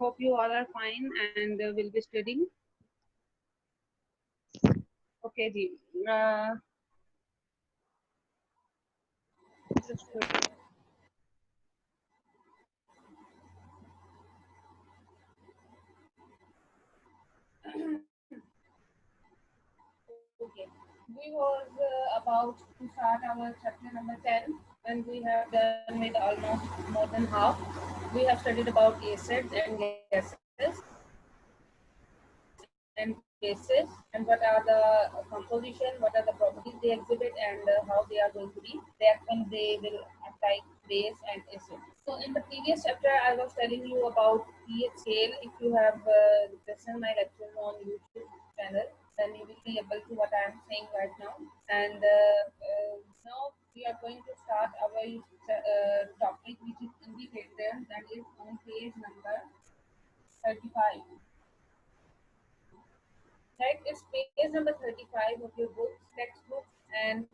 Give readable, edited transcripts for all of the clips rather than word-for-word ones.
Hope you all are fine and will be studying. Okay, ji. Uh, okay. We was about to start our chapter number 10 and we have done with almost more than half. We have studied about acids and gases and bases and what are the composition, what are the properties they exhibit and how they are going to be react when they will apply base and acid. So in the previous chapter, I was telling you about pH scale. If you have listened my lecture on YouTube channel, then you will be able to what I am saying right now. And now we are going to start our topic, which is indicators, that is on page number 35. Right, it's page number 35 of your books, textbooks, and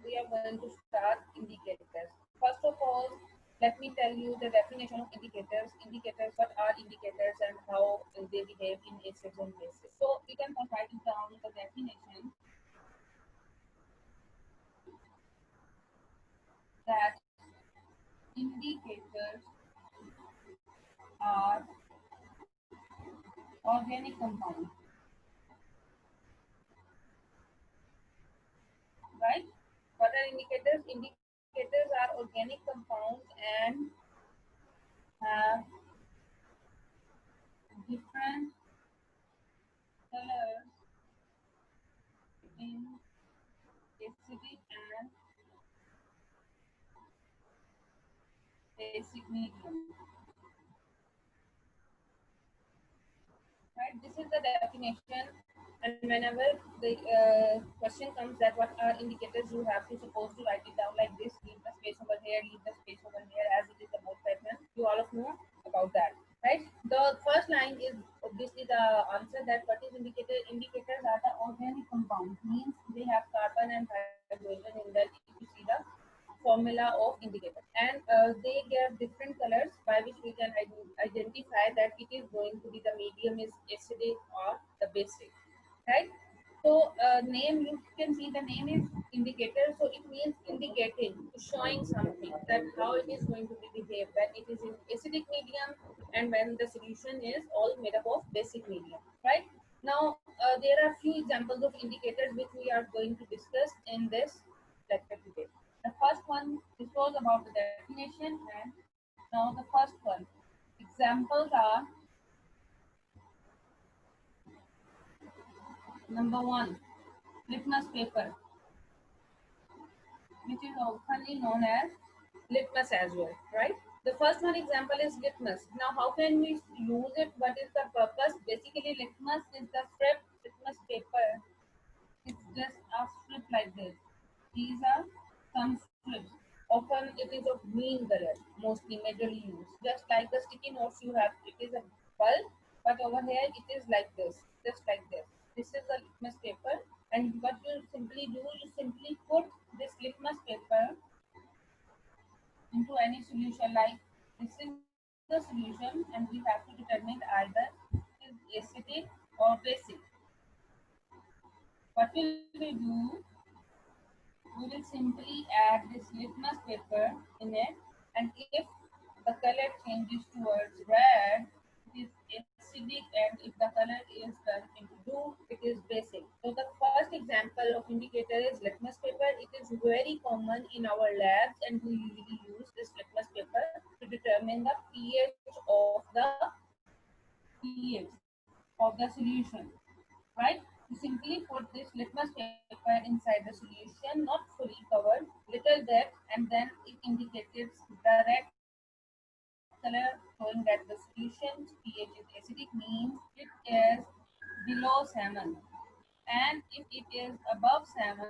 we are going to start indicators. First of all, let me tell you the definition of indicators. Indicators, what are indicators and how they behave in acids and bases. So we can first write it down the definition that indicators are organic compounds, right? What are indicators? Indicators are organic compounds and have different colors in acidic and basic medium. Right? This is the definition. And whenever the question comes that what are indicators, you have to suppose to write it down like this. Leave the space over here, leave the space over here, as it is the board pattern. You all of know about that, right? The first line is obviously the answer that what is indicator. Indicators are the organic compounds, means they have carbon and hydrogen in that. If you see the formula of indicator, and they give different colors by which we can identify that it is going to be the medium is acidic or the basic, right? So name, you can see the name is indicator, so it means indicating, showing something that how it is going to be behave when it is in acidic medium and when the solution is all made up of basic medium, right? Now there are few examples of indicators which we are going to discuss in this lecture today. The first one, this was about the definition, and now the first one. Examples are number one, litmus paper, which is often known as litmus as well, right? The first one example is litmus. Now, how can we use it? What is the purpose? Basically, litmus is the strip litmus paper. It's just a strip like this. These are some strips. Often it is of green color, mostly majorly used. Just like the sticky notes you have, it is a bulb, but over here it is like this, just like this. This is the litmus paper, and what you simply do, you simply put this litmus paper into any solution. Like this is the solution, and we have to determine either it is acidic or basic. What will we do? We will simply add this litmus paper in it, and if the color changes towards red, it is acidic, and if the color is turned into blue, it is basic. So the first example of indicator is litmus paper. It is very common in our labs, and we usually use this litmus paper to determine the pH of the solution, right? You simply put this litmus paper inside the solution, not fully covered, little depth, and then it indicates the red color, showing that the solution's pH is acidic, means it is below 7. And if it is above 7,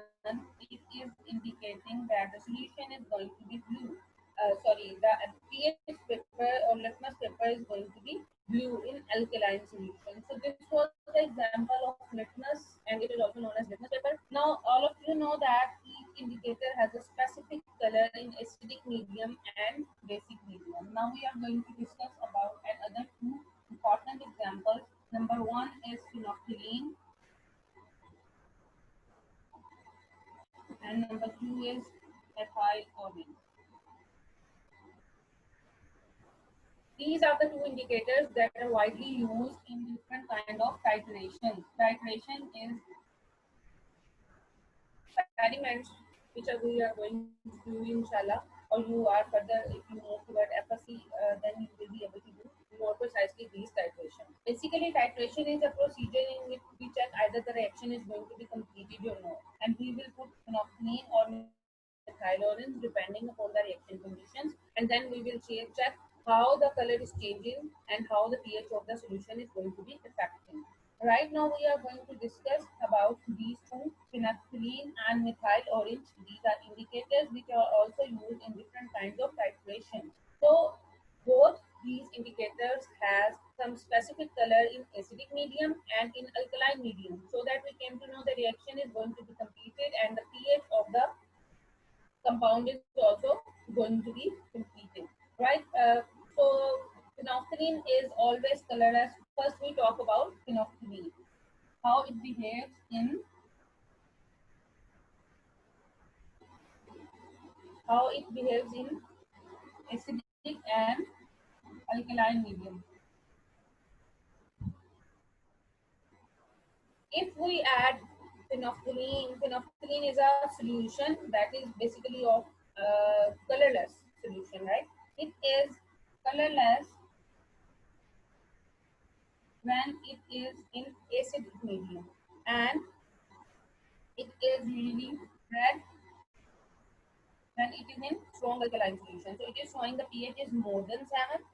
it is indicating that the solution is going to be blue. The pH paper or litmus paper is going to be blue in alkaline solution. So this was the example of litmus, and it is also known as litmus paper. Now all of you know that each indicator has a specific color in acidic medium and basic medium. Now we are going to discuss about another two important one is phenolphthalein, and number two is methyl orange. These are the two indicators that are widely used in different kind of titration. Titration is experiments which we are going to do inshallah, or you are further, if you move toward FSC, then you will be able to do more precisely these titration. Basically, titration is a procedure in which we check either the reaction is going to be completed or not, and we will put phenolphthalein or methyl orange depending upon the reaction conditions, and then we will check how the color is changing and how the pH of the solution is going to be affecting. Right now, we are going to discuss about these two, phenolphthalein and methyl orange. These are indicators which are also used in different kinds of titration. So, both these indicators has some specific color in acidic medium and in alkaline medium, so that we came to know the reaction is going to be completed and the pH of the compound is also going to be completed, right? So phenolphthalein is always colorless. First, we talk about phenolphthalein, how it behaves in acidic and alkaline medium. If we add phenolphthalein is a solution that is basically of colorless solution, right? It is colorless when it is in acidic medium, and it is usually red when it is in strong alkaline solution. So it is showing the pH is more than 7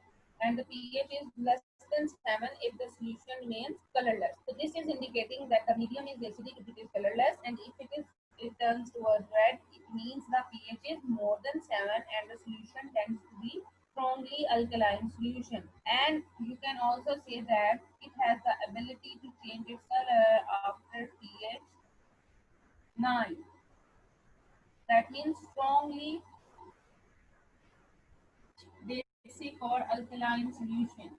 and the pH is less than 7 if the solution remains colorless. So this is indicating that the medium is acidic if it is colorless, and if it turns towards red, it means the pH is more than 7 and the solution tends to be strongly alkaline solution. And you can also say that it has the ability to change its color after pH 9. That means strongly basic or alkaline solution.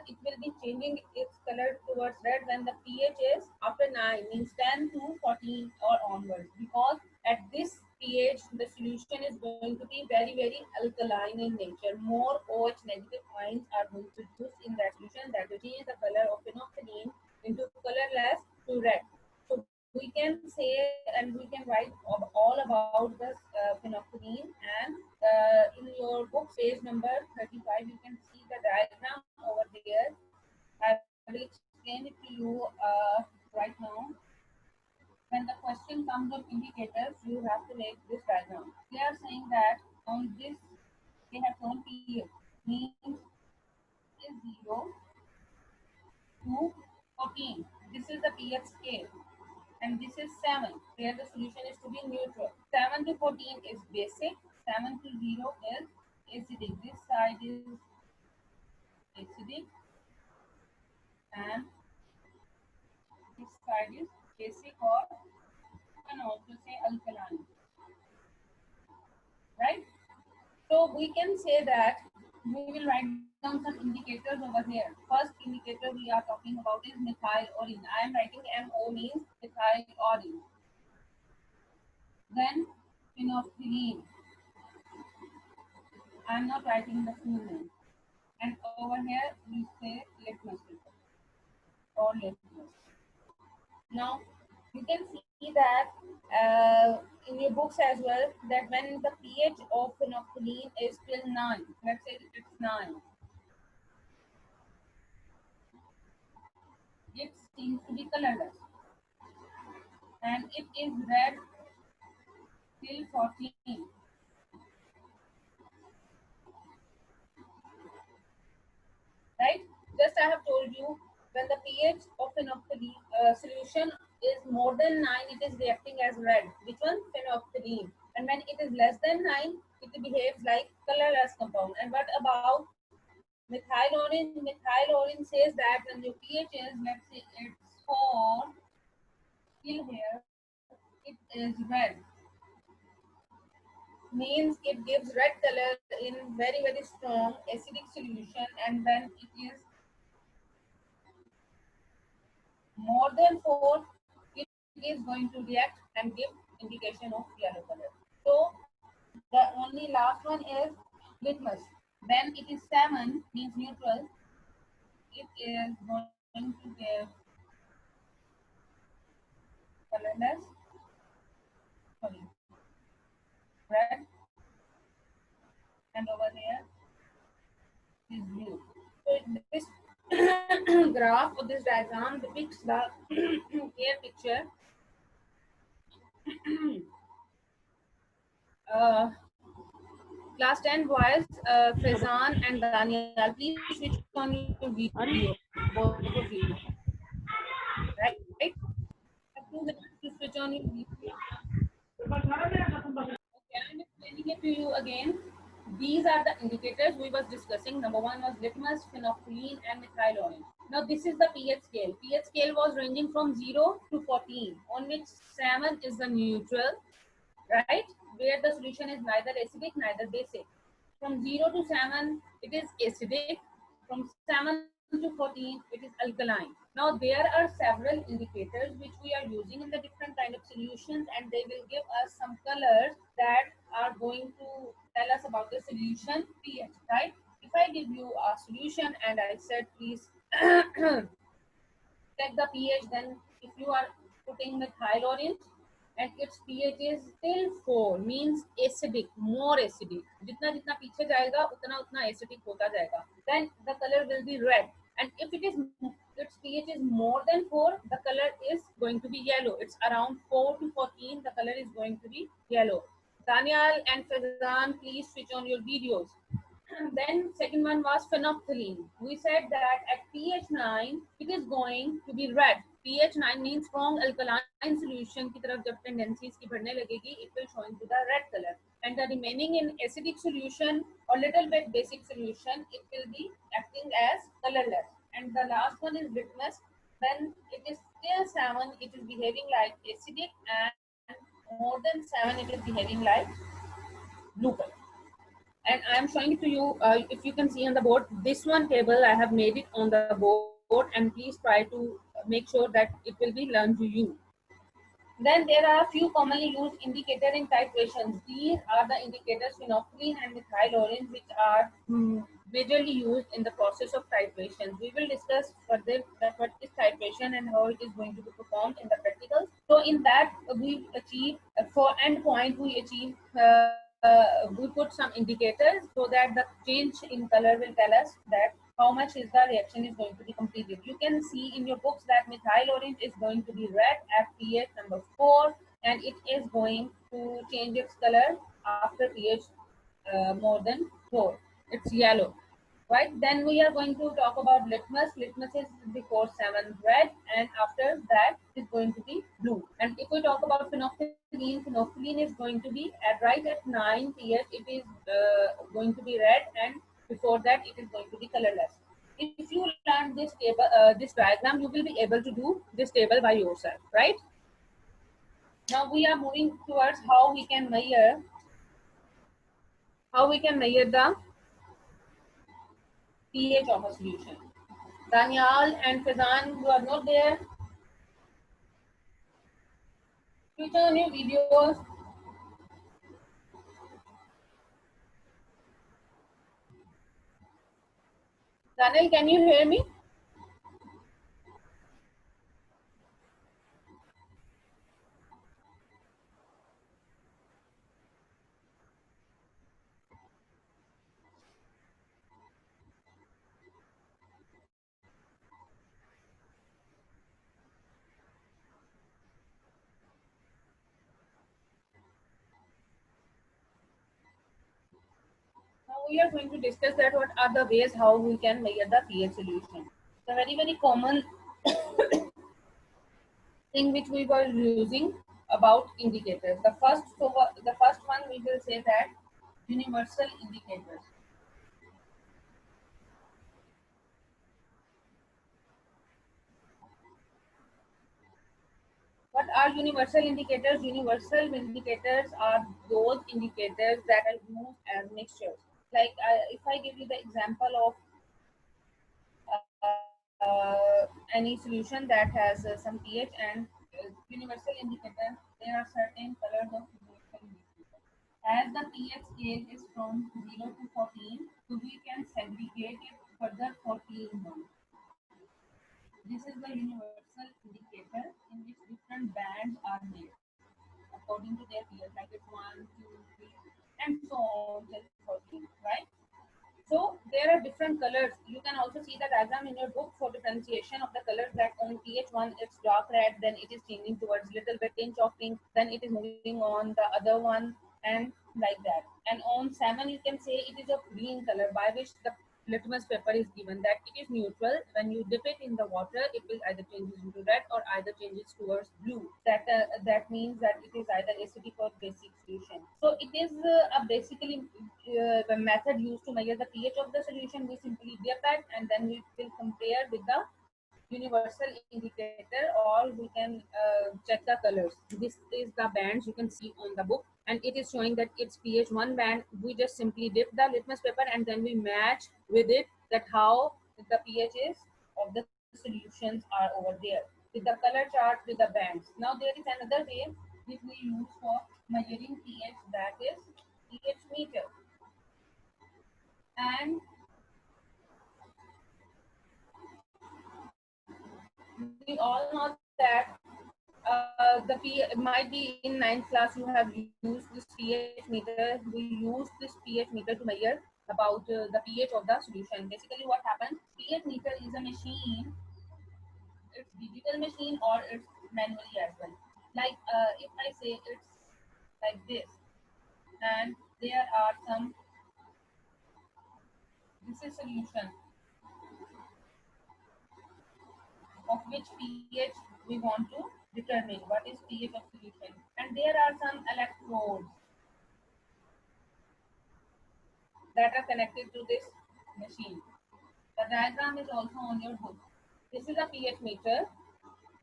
It will be changing its color towards red when the pH is after 9, means 10 to 14 or onwards, because at this pH the solution is going to be very alkaline in nature. More OH negative ions are going to be used in that solution, that will change the color of phenolphthalein into colorless to red. So we can say and we can write all about this phenolphthalein, and in your book page number 35 you can see the diagram over there. I will explain it to you right now. When the question comes on indicators, you have to make this diagram. They are saying that on this they have shown pH, means is 0 to 14. This is the pH scale, and this is 7, where the solution is to be neutral. 7 to 14 is basic, 7 to 0 is acidic. This side is acidic and this side is basic, or you can also say alkaline, right? So we can say that we will write down some indicators over here. First indicator we are talking about is methyl orange. I am writing MO means methyl orange. Then phenolphthalein. I am not writing the full name. And over here we say litmus paper or litmus. Now you can see that in your books as well, that when the pH of phenolphthalein is still 9, let's say it's 9, it seems to be colorless, and it is red till 14. Right? Just I have told you, when the pH of phenolphthalein solution is more than 9, it is reacting as red. Which one? Phenolphthalein. And when it is less than 9, it behaves like colorless compound. And what about methyl orange? Methyl orange says that when the pH is, let's say it's 4, still here, it is red. Means it gives red color in very strong acidic solution, and when it is more than 4, it is going to react and give indication of yellow color. So the only last one is litmus. When it is 7, means neutral, it is going to give colorless, sorry, red, and over here is blue. So this graph or this diagram depicts the clear picture. uh, Class 10 boys, Faizan and Daniel, please switch on your video, both of you. Right? I have 2 minutes to switch on your video. Okay, I'm explaining it to you again. These are the indicators we was discussing. Number 1 was litmus, phenolphthalein, and methyl orange. Now this is the pH scale. pH scale was ranging from 0 to 14, on which 7 is the neutral, right? Where the solution is neither acidic neither basic. From 0 to 7, it is acidic. From 7 to 14, it is alkaline. Now, there are several indicators which we are using in the different kind of solutions, and they will give us some colors that are going to tell us about the solution pH, right? If I give you a solution and I said, please check the pH, then if you are putting methyl orange and its pH is still 4, means acidic, more acidic. जितना जितना पीछे जाएगा उतना उतना acidic होता जाएगा. Then the color will be red. And if it is its pH is more than 4, the color is going to be yellow. It's around 4 to 14, the color is going to be yellow. Daniel and Faizan, please switch on your videos. Then second one was phenolphthalein. We said that at pH 9 it is going to be red. pH 9 means strong alkaline solution की तरफ जब tendency इसकी बढ़ने लगेगी, it will show into the red color. And the remaining in acidic solution or little bit basic solution, it will be acting as colorless. And the last one is litmus. When it is still 7, it is behaving like acidic, and more than 7, it is behaving like blue color. And I am showing it to you. If you can see on the board, this one table I have made it on the board, and please try to make sure that it will be learned to you. Then there are a few commonly used indicators in titrations. These are the indicators phenolphthalein and methyl orange, which are majorly used in the process of titration. We will discuss further that what is titration and how it is going to be performed in the practicals. So in that we achieve for endpoint we achieve we put some indicators so that the change in color will tell us that how much is the reaction is going to be completed. You can see in your books that methyl orange is going to be red at pH number 4, and it is going to change its color after pH more than 4. It's yellow, right? Then we are going to talk about litmus. Litmus is before 7 red, and after that is going to be blue. And if we talk about phenolphthalein, phenolphthalein is going to be at right at 9 pH, it is going to be red, and before that it is going to be colorless. If you learn this table, this diagram, you will be able to do this table by yourself, right? Now we are moving towards how we can measure the pH of a solution. Daniel and Fazan, you are not there. Switch on your videos. Daniel, can you hear me? Now we are going to discuss that what are the ways how we can measure the pH solution. The very common thing which we were using about indicators. The first one we will say that universal indicators. What are universal indicators? Universal indicators are those indicators that are used as mixtures. Like if I give you the example of any solution that has some pH and universal indicator, there are certain colors of universal indicator. As the pH scale is from 0 to 14, so we can segregate it further 14 more. This is the universal indicator in which different bands are made according to their pH, like it's 1, 2, 3, and so on till 14, right? So there are different colors. You can also see the diagram in your book for differentiation of the colors, that on pH1 it's dark red, then it is changing towards little bit tinge of pink, then it is moving on the other one, and like that. And on 7 you can say it is a green color, by which the litmus paper is given that it is neutral. When you dip it in the water, it will either changes into red or either changes towards blue. That means that it is either acidic or basic solution. So it is a basically the method used to measure the pH of the solution. We simply dip it and then we will compare with the universal indicator, or we can check the colors. This is the bands you can see on the book, and it is showing that it's pH 1 band. We just simply dip the litmus paper and then we match with it that how the pH is of the solutions are over there with the color chart with the bands. Now there is another way which we use for measuring pH, that is pH meter. And we all know that might be in 9th class you have used this pH meter. We use this pH meter to measure about the pH of the solution. Basically what happens, pH meter is a machine. It's digital machine or it's manually as well. Like if I say it's like this, and there are some, this is solution of which pH we want to determine what is pH of solution, and there are some electrodes that are connected to this machine. The diagram is also on your book. This is a pH meter.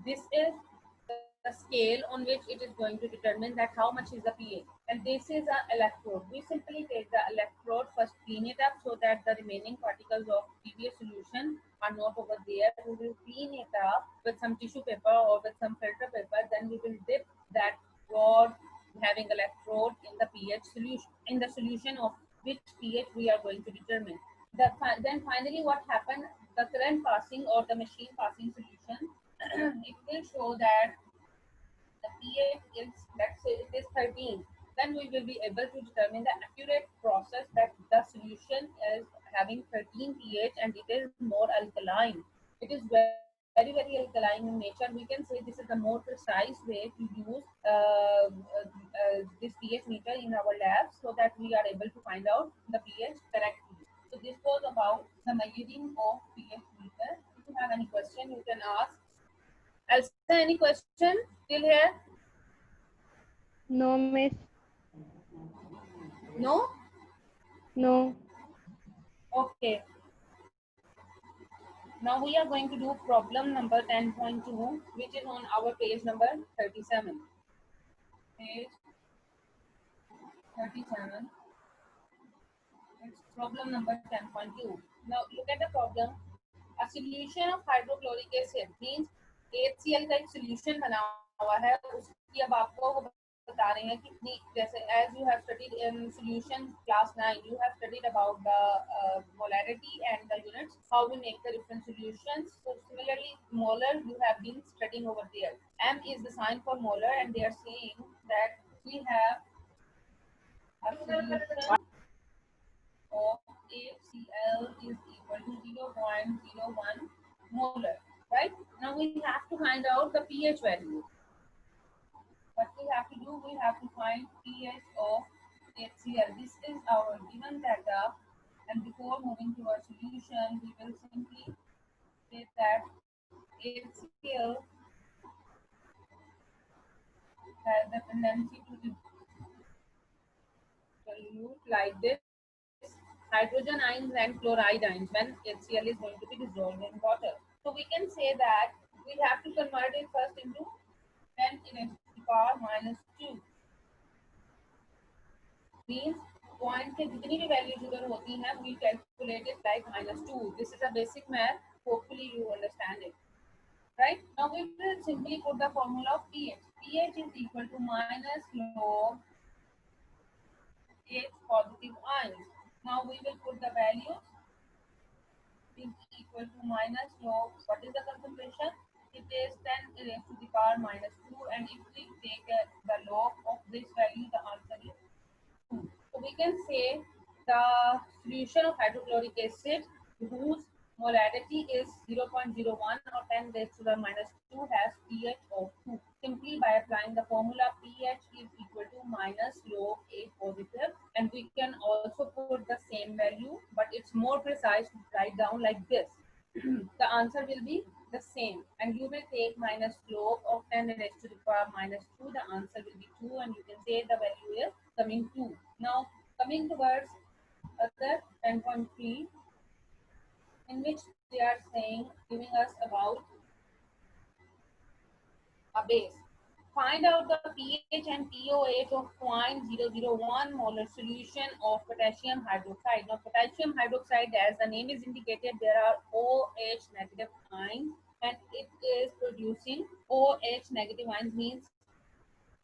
This is the scale on which it is going to determine that how much is the pH. And this is an electrode. We simply take the electrode, first clean it up so that the remaining particles of previous solution are not over there. We will clean it up with some tissue paper or with some filter paper. Then we will dip that rod having electrode in the pH solution, in the solution of which pH we are going to determine. Then finally what happened, the current passing or the machine passing solution, it will show that the pH is, let's say it is 13. Then we will be able to determine the accurate process that the solution is having 13 pH and it is more alkaline. It is very alkaline in nature. We can say this is the more precise way to use this pH meter in our lab, so that we are able to find out the pH correctly. So this was about the measuring of pH meter. If you have any question, you can ask. Elsa, any question till here? No, miss. No? No. Okay. Now we are going to do problem number 10.2, which is on our page number 37. Page 37. It's problem number 10.2. Now look at the problem. A solution of hydrochloric acid means HCl का एक solution बना हुआ है, उसकी अब आपको बता रहे हैं कि जैसे as you have studied in solution class 9, you have studied about the molarity and the units, how we make the different solutions. So similarly, molar you have been studying over there. M is the sign for molar, and they are saying that we have a solution of HCl is equal to 0.01 molar, right? Now we have to find out the pH value. What we have to do, we have to find pH of HCl. This is our given data, and before moving to our solution, we will simply say that HCl has the tendency to dilute like this hydrogen ions and chloride ions when HCl is going to be dissolved in water. So we can say that we have to convert it first into 10 raised to the power minus 2. Means point के जितनी भी values उधर होती हैं we calculate it like minus 2. This is a basic math. Hopefully you understand it. right? Now we will simply put the formula of pH. pH is equal to minus log H positive ions. Now we will put the values is equal to minus log, what is the concentration? It is 10 raised to the power minus 2, and if we take the log of this value, the answer is 2. So we can say the solution of hydrochloric acid whose molarity is 0.01 or 10 raised to the minus 2 has pH of 2. Simply by applying the formula, pH is equal to minus log A positive, and we can also put the same value, but it's more precise to write down like this. The answer will be the same, and you will take minus log of 10 raised to the power minus 2. The answer will be 2, and you can say the value is coming 2. Now coming towards other 10.3, in which they are saying, giving us about a base. Find out the pH and pOH of 0.001 molar solution of potassium hydroxide. Now, potassium hydroxide, as the name is indicated, there are OH negative ions, and it is producing OH negative ions, means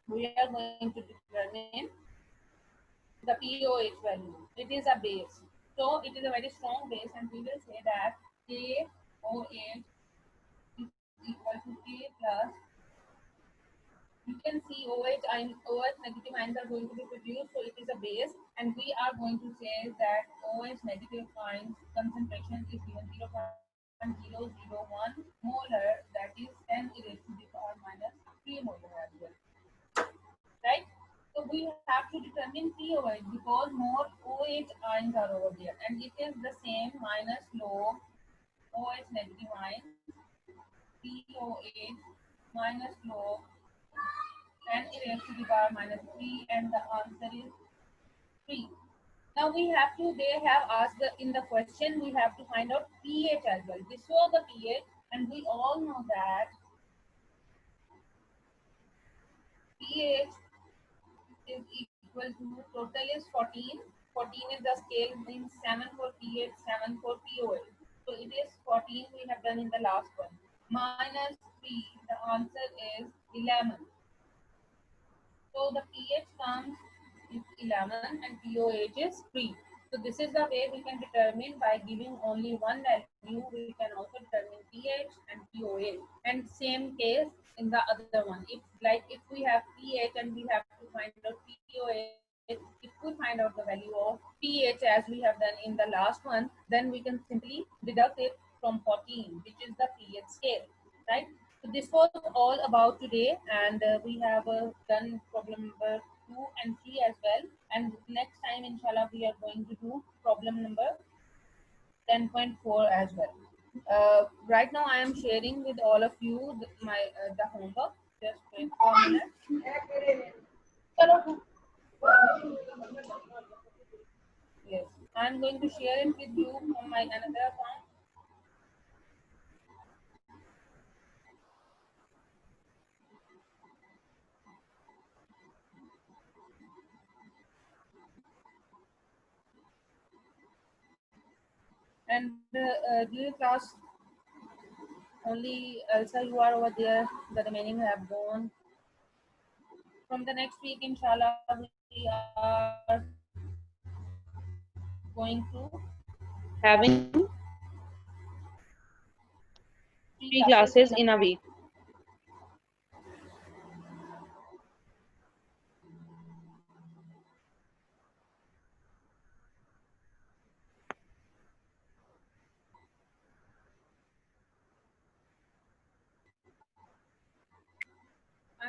we are going to determine the pOH value. It is a base. So, it is a very strong base, and we will say that KOH is equal to K plus, you can see OH negative ions are going to be produced, so it is a base, and we are going to say that OH negative ions concentration is given 0.001 molar, that is 10 raised to the power minus 3 molar as well, right? So we have to determine pOH because more OH ions are over there, and it is the same minus log OH negative ions pOH minus log 10 raised to the power minus 3, and the answer is 3. Now we have to, they have asked in the question, we have to find out pH as well. This was the pH, and we all know that pH is equal to, total is 14. 14 is the scale, means 7 for pH, 7 for pOH. So it is 14 we have done in the last one. Minus 3, the answer is 11. So the pH comes is 11 and pOH is 3. So this is the way we can determine by giving only one value. We can also determine pH and pOH. And same case in the other one. If we have pH and we have to find out pOH, if we find out the value of pH as we have done in the last one, then we can simply deduct it from 14, which is the pH scale, right? So this was all about today, and we have done problem number 2 and 3 as well. And next time, inshallah, we are going to do problem number 10.4 as well. Right now, I am sharing with all of you the homework. Just wait for a minute. Yes, I am going to share it with you from my another account. And during class, only Elsa, you are over there. The remaining have gone. From the next week, inshallah, we are going to Having three 3 classes classes in a in a week. week.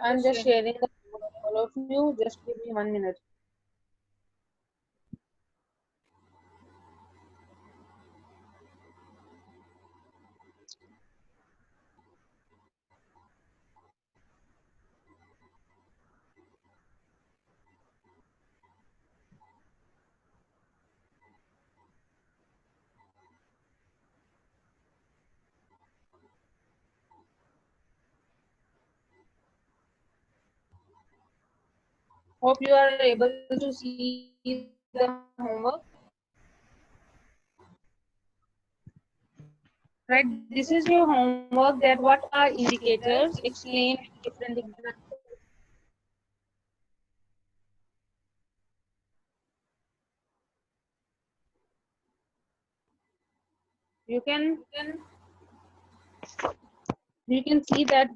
I'm I'm just just sharing sharing the with all of you. Just give me 1 minute. Hope you are able to see the homework. Right, this is your homework, that what are indicators, explain different examples. You can see that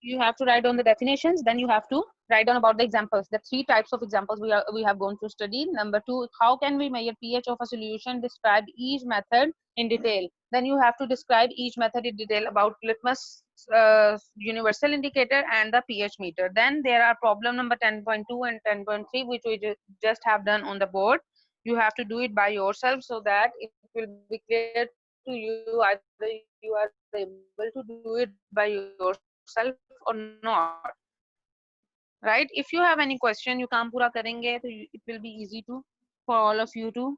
you have to write down the definitions, then you have to write down about the examples. The three types of examples we have gone through study. Number 2, how can we measure pH of a solution? Describe each method in detail. Then you have to describe each method in detail about litmus universal indicator and the pH meter. Then there are problem number 10.2 and 10.3, which we just have done on the board. You have to do it by yourself so that it will be clear to you either you are able to do it by yourself or not. Right, if you have any question, you काम पूरा करेंगे तो it will be easy to for all of you to.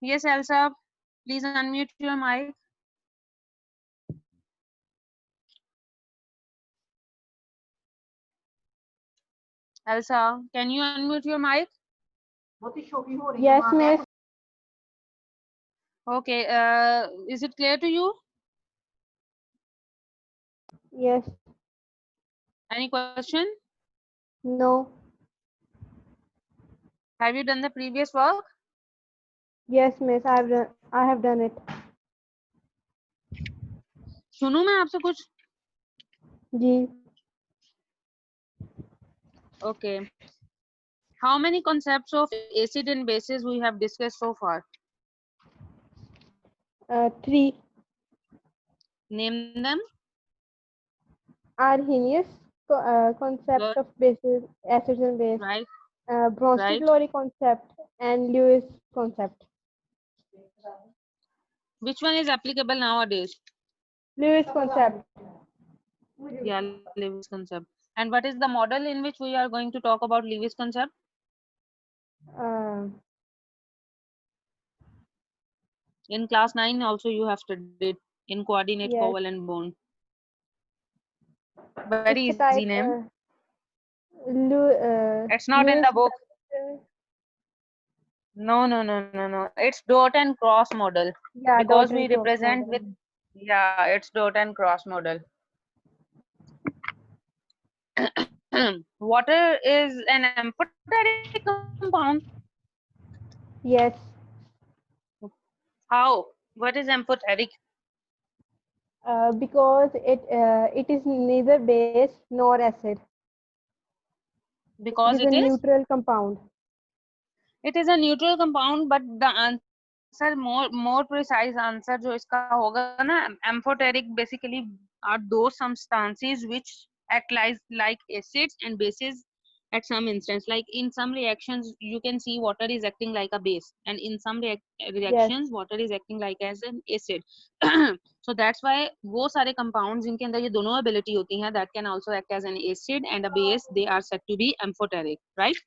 Yes, Elsa, please unmute your mic. Elsa, can you unmute your mic? Yes, miss. Okay, is it clear to you? Yes. Any question? No. Have you done the previous work? Yes, miss. I have done it. सुनूं मैं आपसे कुछ? जी. Okay. How many concepts of acid and bases we have discussed so far? 3. Name them. Arrhenius concept Good. of bases, acids and base. Right. Bronsted-Lowry concept and Lewis concept. Which one is applicable nowadays? Lewis concept. Yeah, Lewis concept. And what is the model in which we are going to talk about Lewis concept? Uh, In class 9 also you have studied in coordinate, yes. covalent bond. Very It's a easy type. name. It's It's not in the book. No. It's dot and cross model. Yeah, Because dot we and cross represent model. with, yeah, it's dot and cross model. Water is an amphoteric compound. Yes. How? What is amphoteric? Because it is neither base nor acid. Because it is a neutral compound. It is a neutral compound, but the answer, more precise answer जो इसका होगा ना, amphoteric basically are those substances which act like acids and bases at some instance. Like in some reactions you can see water is acting like a base, and in some reactions water is acting like as an acid. So that's why वो सारे compounds जिनके अंदर ये दोनों ability होती हैं, that can also act as an acid and a base, they are said to be amphoteric, right?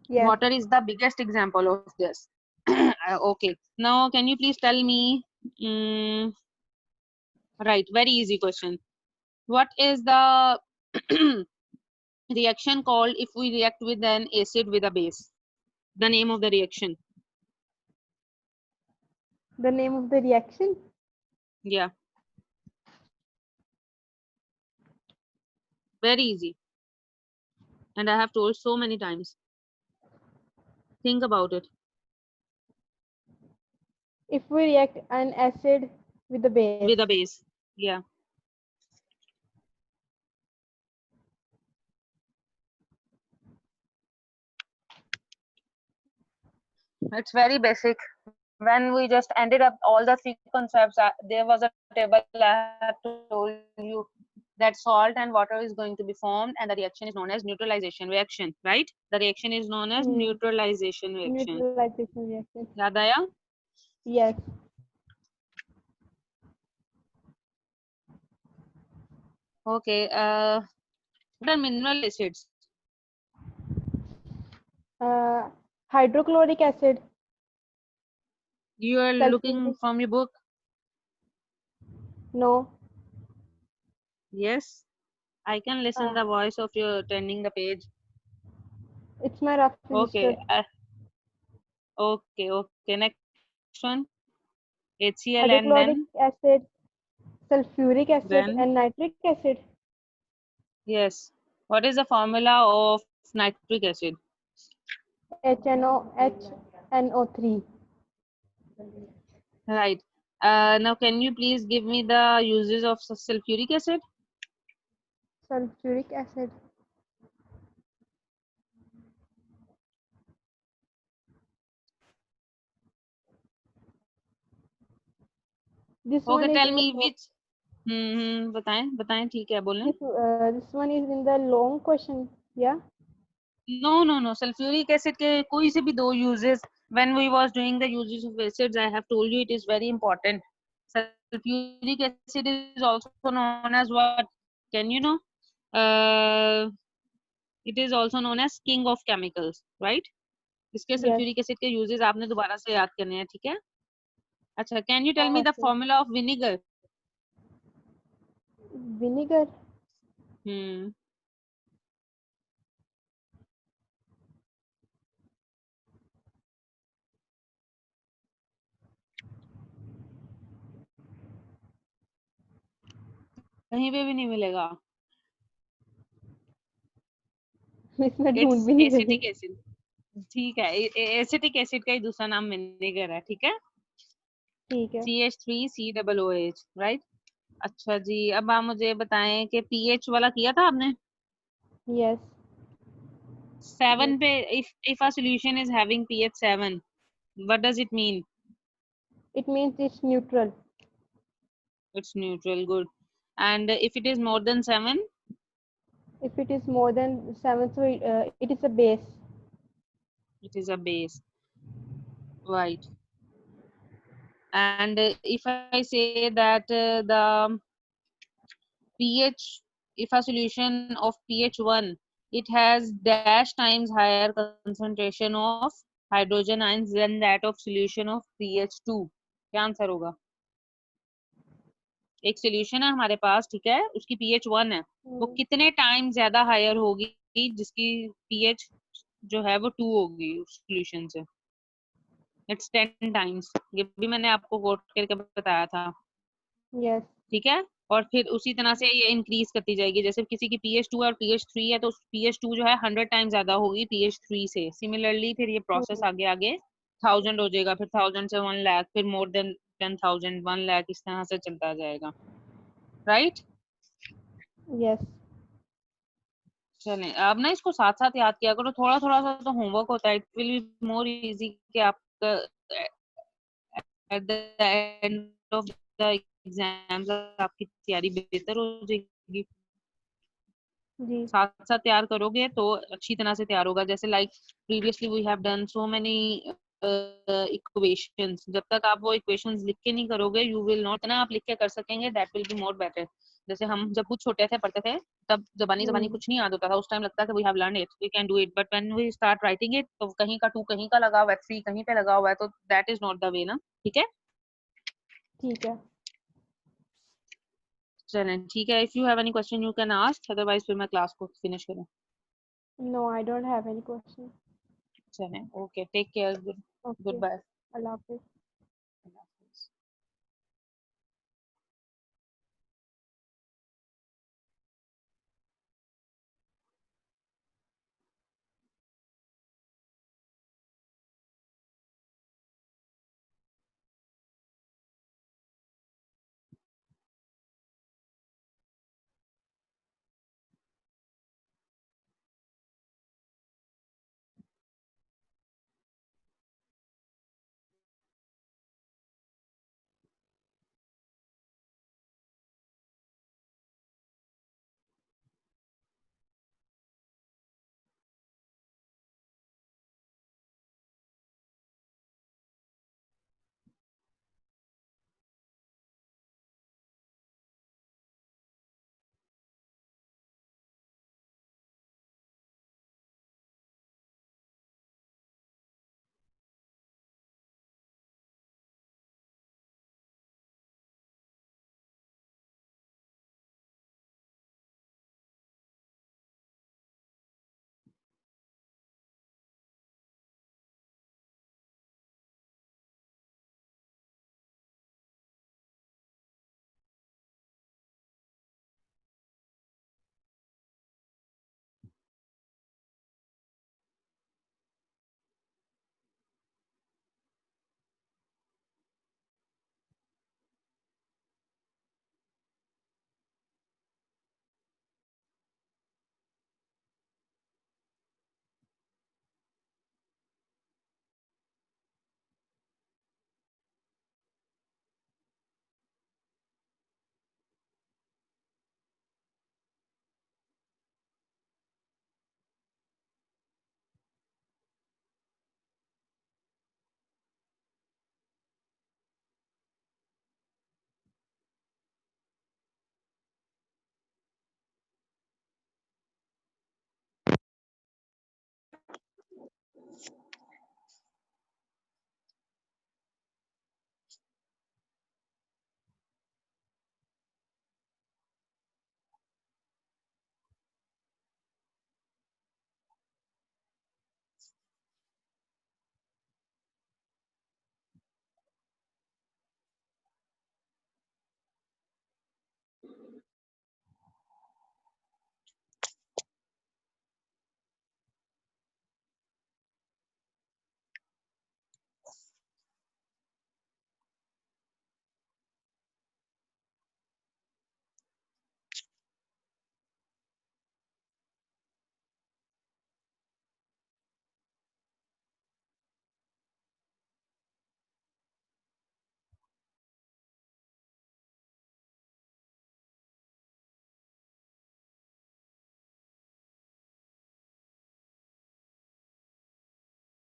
Yes. Water is the biggest example of this. Okay, now can you please tell me, right, very easy question. What is the reaction called if we react with an acid with a base? The name of the reaction. The name of the reaction? Yeah. Very easy. And I have told so many times. Think about it. If we react an acid with the base. With a base. Yeah. It's very basic. When we just ended up all the three concepts, there was a table I had told you that salt and water is going to be formed, and the reaction is known as neutralization reaction, right? The reaction is known as neutralization reaction. Neutralization reaction. Yaad aaya? Yes. Okay. What are mineral acids? Hydrochloric acid. You are looking from your book? No. Yes. I can listen the voice of you turning the page. It's my rough Okay. sister. Okay. Next one. HCl and Hydrochloric acid, sulfuric acid, then and nitric acid. yes. What is the formula of nitric acid? HNO3. Right. Now, can you please give me the uses of sulfuric acid? Sulfuric acid. This Okay, one is tell in me the which. बताएं ठीक है बोलें. this one is in the long question. Yeah. No. Sulfuric acid के कोई से भी दो uses. When we was doing the uses of acids, I have told you it is very important. Sulfuric acid is also known as what? Can you know? It is also known as king of chemicals, right? इसके Yes. sulfuric acid के uses आपने दोबारा से याद करने हैं, ठीक है? अच्छा, can you tell me the Okay. formula of vinegar? Vinegar. कहीं पे भी नहीं मिलेगा. इसमें ढूंढ It's भी नहीं acetic रही. acid. ठीक है. एसिटिक एसिड का ही दूसरा नाम विनेगर है, ठीक है? ठीक है. CH3COOH, right? अच्छा जी, अब आप मुझे बताएं कि pH वाला किया था आपने? Yes. 7 पे if a solution is having pH 7, what does it mean? It means it's neutral. It's neutral, good. And if it is more than 7? If it is more than 7, so it is a base. It is a base, right? And if I say that the pH, if a solution of pH 1, it has dash times higher concentration of hydrogen ions than that of solution of pH 2, क्या answer होगा? एक solution है हमारे पास, ठीक है, उसकी pH 1 है, वो कितने टाइम ज्यादा हायर होगी जिसकी pH जो है वो 2 होगी उस सॉल्यूशन से? It's 10 times. ये भी मैंने आपको कोट करके बताया था. Yes. ठीक है, और फिर उसी तरह से ये इंक्रीज करती जाएगी. जैसे किसी की pH 2 और pH 3 है तो pH 2 जो है 100 टाइम ज्यादा होगी pH 3 से. सिमिलरली फिर ये प्रोसेस आगे आगे 1000 हो जाएगा, फिर 1000 से 1 लाख, फिर मोर देन 10,000, 1 लाख, इस तरह से चलता जाएगा, राइट? Yes. चलें, अब ना इसको साथ साथ याद किया करो, थोड़ा थोड़ा सा तो होमवर्क होता है. It will be more easy कि आपका at the end of the exams आपकी तैयारी बेहतर हो जाएगी. जी. साथ साथ तैयार करोगे तो अच्छी तरह से तैयार होगा. जैसे like previously we have done so many equations. जब तक आप वो इक्वेशंस लिख के नहीं करोगे यू विल नॉट ना आप लिख के कर सकेंगे, that will be more better. जैसे हम जब कुछ छोटे थे पढ़ते थे तब जबानी कुछ नहीं याद होता था, उस टाइम लगता था we have learn it, we can do it, but when we start writing it तो कहीं का 2 कहीं का लगा हुआ है, 3 कहीं पे लगा हुआ है, तो that is not the way ना. ठीक है, ठीक है. चलें ठीक है. If you have any question you can ask, otherwise फिर मैं क्लास को फिनिश करूं. No, I don't have any question. चलें, okay, take care, Okay. Good bye. Allah Hafiz.